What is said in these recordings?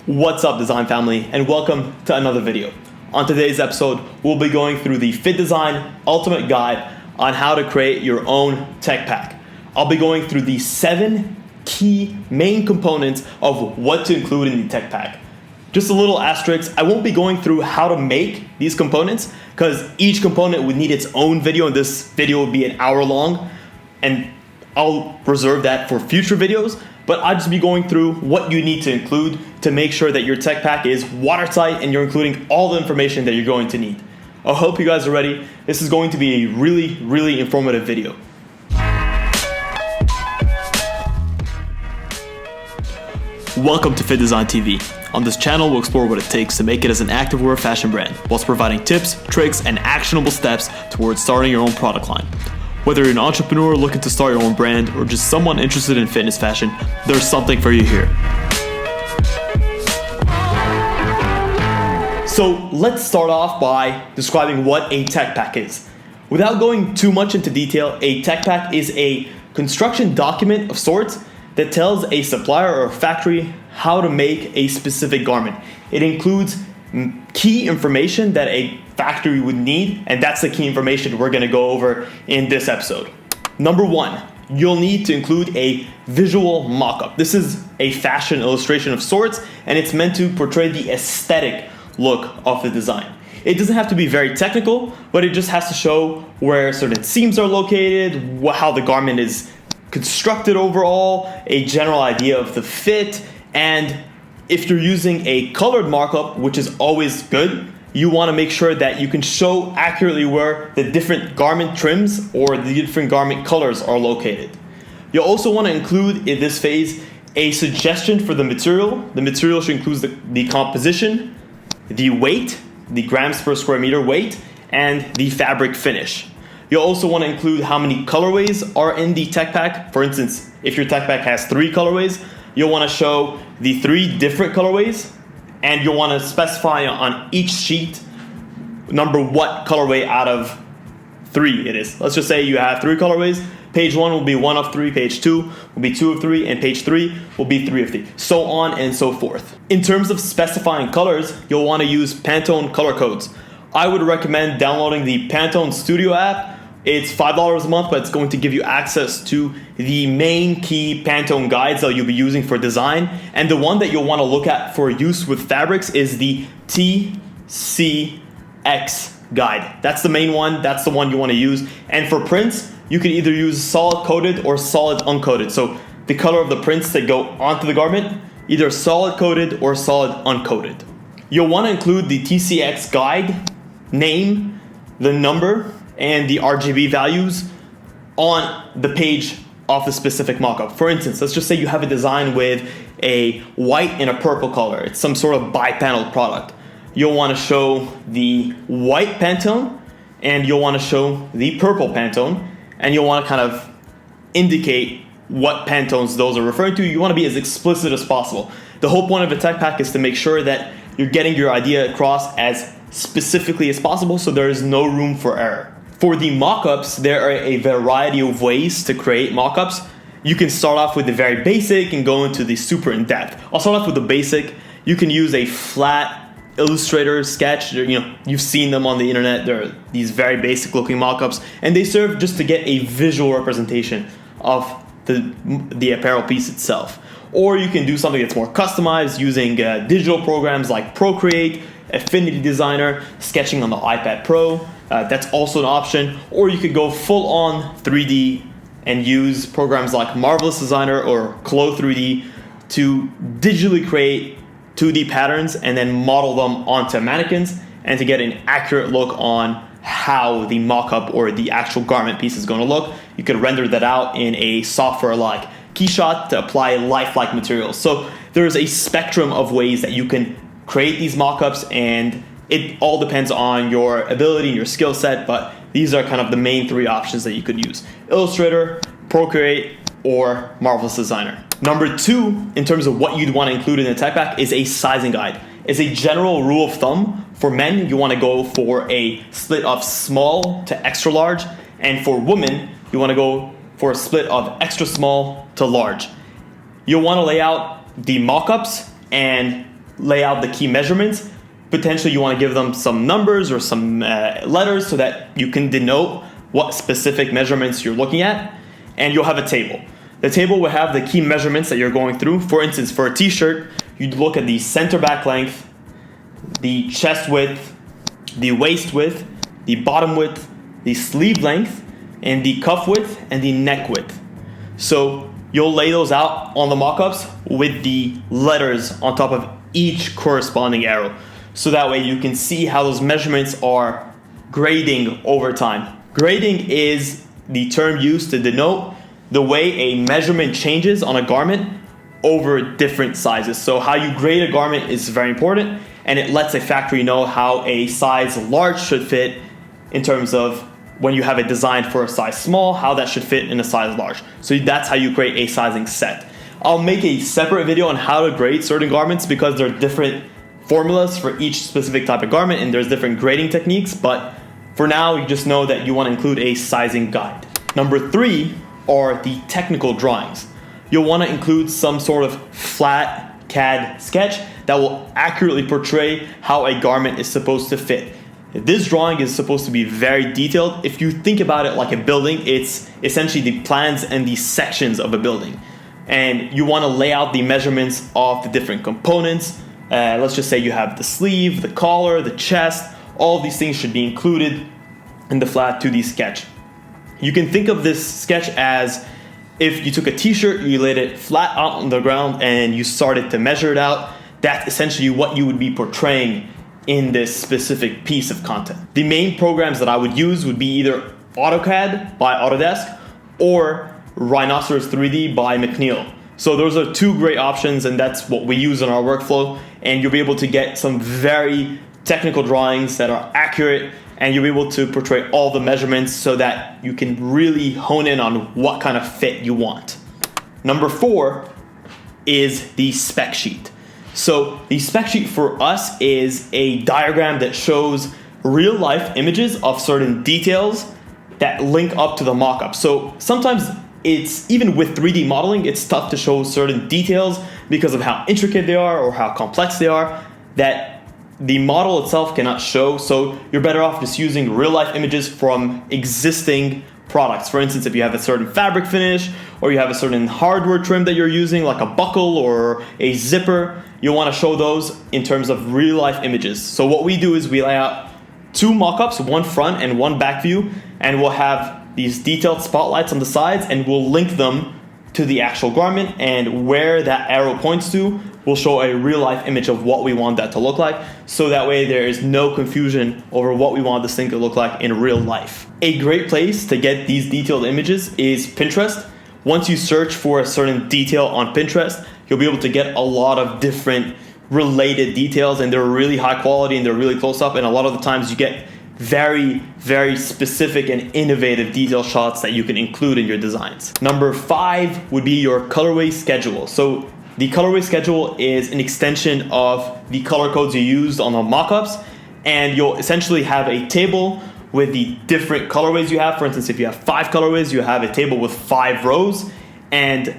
What's up, design family, and welcome to another video. On today's episode, we'll be going through the FittDesign Ultimate Guide on how to create your own tech pack. I'll be going through the 7 key main components of what to include in the tech pack. Just a little asterisk, I won't be going through how to make these components because each component would need its own video, and this video will be an hour long, and I'll reserve that for future videos. But I'll just be going through what you need to include to make sure that your tech pack is watertight and you're including all the information that you're going to need. I hope you guys are ready. This is going to be a really informative video. Welcome to FittDesign TV. On this channel, we'll explore what it takes to make it as an activewear fashion brand, whilst providing tips, tricks, and actionable steps towards starting your own product line. Whether you're an entrepreneur looking to start your own brand or just someone interested in fitness fashion, there's something for you here. So let's start off by describing what a tech pack is. Without going too much into detail, a tech pack is a construction document of sorts that tells a supplier or a factory how to make a specific garment. It includes key information that a factory would need, and that's the key information we're gonna go over in this episode. Number 1, you'll need to include a visual mock-up. This is a fashion illustration of sorts, and it's meant to portray the aesthetic look of the design. It doesn't have to be very technical, but it just has to show where certain seams are located, how the garment is constructed overall, a general idea of the fit, and if you're using a colored markup, which is always good, you want to make sure that you can show accurately where the different garment trims or the different garment colors are located. You'll also want to include in this phase a suggestion for the material. The material should include the composition, the weight, the grams per square meter weight, and the fabric finish. You'll also want to include how many colorways are in the tech pack. For instance, if your tech pack has 3 colorways, you'll want to show the 3 different colorways, and you'll want to specify on each sheet number what colorway out of 3 it is. Let's just say you have 3 colorways. Page 1 will be 1 of 3, page 2 will be 2 of 3, and page 3 will be 3 of 3, so on and so forth. In terms of specifying colors, you'll want to use Pantone color codes. I would recommend downloading the Pantone Studio app. It's $5 a month, but it's going to give you access to the main key Pantone guides that you'll be using for design. And the one that you'll want to look at for use with fabrics is the TCX guide. That's the main one. That's the one you want to use. And for prints, you can either use solid coated or solid uncoated. So the color of the prints that go onto the garment, either solid coated or solid uncoated. You'll want to include the TCX guide name, the number, and the RGB values on the page of the specific mockup. For instance, let's just say you have a design with a white and a purple color. It's some sort of bi-paneled product. You'll want to show the white Pantone, and you'll want to show the purple Pantone, and you'll want to kind of indicate what Pantones those are referring to. You want to be as explicit as possible. The whole point of a tech pack is to make sure that you're getting your idea across as specifically as possible, so there is no room for error. For the mockups, there are a variety of ways to create mockups. You can start off with the very basic and go into the super in-depth. I'll start off with the basic. You can use a flat Illustrator sketch. You've seen them on the internet. They're these very basic looking mockups, and they serve just to get a visual representation of the apparel piece itself. Or you can do something that's more customized using digital programs like Procreate, Affinity Designer, sketching on the iPad Pro. That's also an option. Or you could go full on 3D and use programs like Marvelous Designer or Clo 3D to digitally create 2D patterns and then model them onto mannequins, and to get an accurate look on how the mock-up or the actual garment piece is going to look. You could render that out in a software like Keyshot to apply lifelike materials. So there's a spectrum of ways that you can create these mock-ups, and it all depends on your ability and your skill set, but these are kind of the main 3 options that you could use: Illustrator, Procreate, or Marvelous Designer. Number 2, in terms of what you'd want to include in the tech pack, is a sizing guide. As a general rule of thumb, for men, you want to go for a split of small to extra large, and for women, you want to go for a split of extra small to large. You'll want to lay out the mock-ups and lay out the key measurements. Potentially you want to give them some numbers or some letters so that you can denote what specific measurements you're looking at, and you'll have a table. The table will have the key measurements that you're going through. For instance, for a t-shirt, you'd look at the center back length, the chest width, the waist width, the bottom width, the sleeve length, and the cuff width and the neck width. So you'll lay those out on the mock-ups with the letters on top of each corresponding arrow. So that way you can see how those measurements are grading over time. Grading is the term used to denote the way a measurement changes on a garment over different sizes. So how you grade a garment is very important, and it lets a factory know how a size large should fit in terms of when you have it designed for a size small, how that should fit in a size large. So that's how you create a sizing set. I'll make a separate video on how to grade certain garments because there are different formulas for each specific type of garment and there's different grading techniques, but for now you just know that you want to include a sizing guide. Number 3 are the technical drawings. You'll want to include some sort of flat CAD sketch that will accurately portray how a garment is supposed to fit. This drawing is supposed to be very detailed. If you think about it like a building, it's essentially the plans and the sections of a building. And you want to lay out the measurements of the different components. Let's just say you have the sleeve, the collar, the chest. All of these things should be included in the flat 2D sketch. You can think of this sketch as if you took a t-shirt, you laid it flat out on the ground and you started to measure it out. That's essentially what you would be portraying in this specific piece of content. The main programs that I would use would be either AutoCAD by Autodesk or Rhinoceros 3D by McNeil. So those are 2 great options, and that's what we use in our workflow, and you'll be able to get some very technical drawings that are accurate, and you'll be able to portray all the measurements so that you can really hone in on what kind of fit you want. Number 4 is the spec sheet. So the spec sheet for us is a diagram that shows real life images of certain details that link up to the mock-up. So sometimes it's, even with 3D modeling, it's tough to show certain details because of how intricate they are or how complex they are that the model itself cannot show. So you're better off just using real life images from existing products. For instance, if you have a certain fabric finish or you have a certain hardware trim that you're using, like a buckle or a zipper, you'll want to show those in terms of real life images. So what we do is we lay out 2 mock-ups, one front and one back view, and we'll have these detailed spotlights on the sides and we'll link them to the actual garment, and where that arrow points to will show a real life image of what we want that to look like, so that way there is no confusion over what we want this thing to look like in real life. A great place to get these detailed images is Pinterest. Once you search for a certain detail on Pinterest, you'll be able to get a lot of different related details, and they're really high quality and they're really close up, and a lot of the times you get very, very specific and innovative detail shots that you can include in your designs. Number 5 would be your colorway schedule. So the colorway schedule is an extension of the color codes you used on the mockups, and you'll essentially have a table with the different colorways you have. For instance, if you have 5 colorways, you have a table with 5 rows, and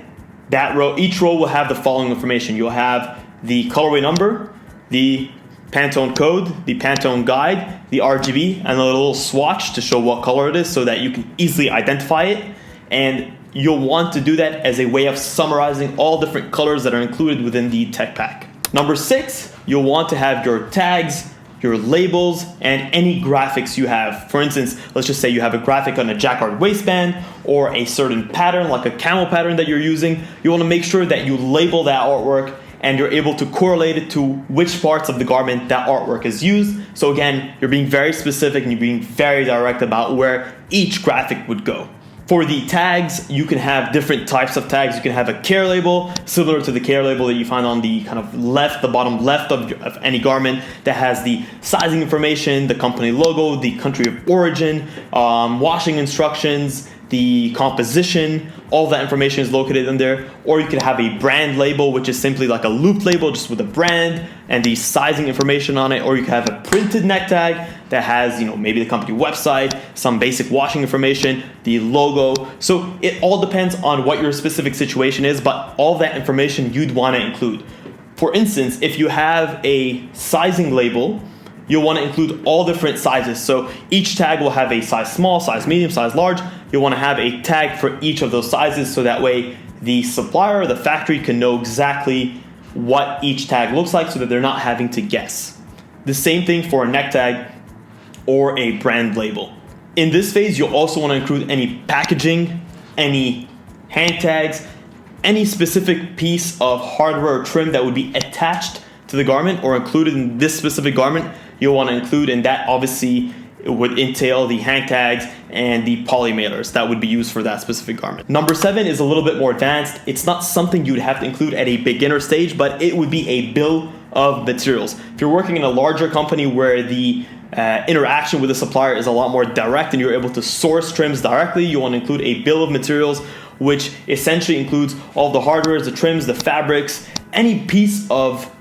that row, each row will have the following information. You'll have the colorway number, the Pantone code, the Pantone guide, the RGB, and a little swatch to show what color it is so that you can easily identify it. And you'll want to do that as a way of summarizing all different colors that are included within the tech pack. Number 6, you'll want to have your tags, your labels, and any graphics you have. For instance, let's just say you have a graphic on a jacquard waistband or a certain pattern like a camel pattern that you're using. You want to make sure that you label that artwork and you're able to correlate it to which parts of the garment that artwork is used. So again, you're being very specific and you're being very direct about where each graphic would go. For the tags, you can have different types of tags. You can have a care label, similar to the care label that you find on the kind of left, the bottom left of any garment, that has the sizing information, the company logo, the country of origin, washing instructions, the composition. All that information is located in there. Or you could have a brand label, which is simply like a loop label just with a brand and the sizing information on it. Or you could have a printed neck tag that has, maybe the company website, some basic washing information, the logo. So it all depends on what your specific situation is, but all that information you'd want to include. For instance, if you have a sizing label, you'll want to include all different sizes. So each tag will have a size small, size medium, size large. You'll want to have a tag for each of those sizes so that way the supplier or the factory can know exactly what each tag looks like so that they're not having to guess. The same thing for a neck tag or a brand label. In this phase, you'll also want to include any packaging, any hang tags, any specific piece of hardware or trim that would be attached to the garment or included in this specific garment, you'll want to include, and that obviously would entail the hang tags and the poly mailers that would be used for that specific garment. Number 7 is a little bit more advanced. It's not something you'd have to include at a beginner stage, but it would be a bill of materials. If you're working in a larger company where the interaction with the supplier is a lot more direct and you're able to source trims directly, you want to include a bill of materials, which essentially includes all the hardware, the trims, the fabrics, any piece of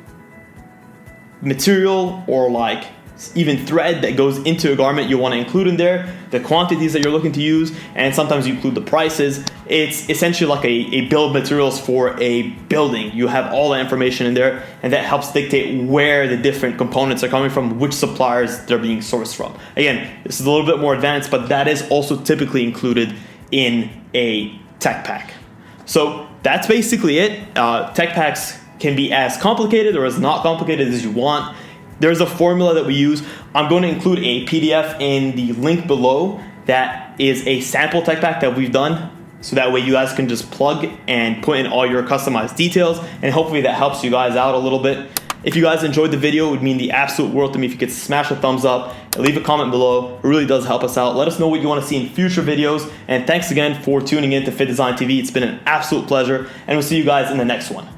material or like even thread that goes into a garment you want to include in there, the quantities that you're looking to use, and sometimes you include the prices. It's essentially like a bill of materials for a building. You have all the information in there, and that helps dictate where the different components are coming from, which suppliers they're being sourced from. Again, this is a little bit more advanced, but that is also typically included in a tech pack. So that's basically it. Tech packs can be as complicated or as not complicated as you want. There's a formula that we use. I'm going to include a PDF in the link below that is a sample tech pack that we've done, so that way you guys can just plug and put in all your customized details, and hopefully that helps you guys out a little bit. If you guys enjoyed the video, it would mean the absolute world to me if you could smash a thumbs up and leave a comment below. It really does help us out. Let us know what you want to see in future videos, and thanks again for tuning in to FittDesign TV. It's been an absolute pleasure, and we'll see you guys in the next one.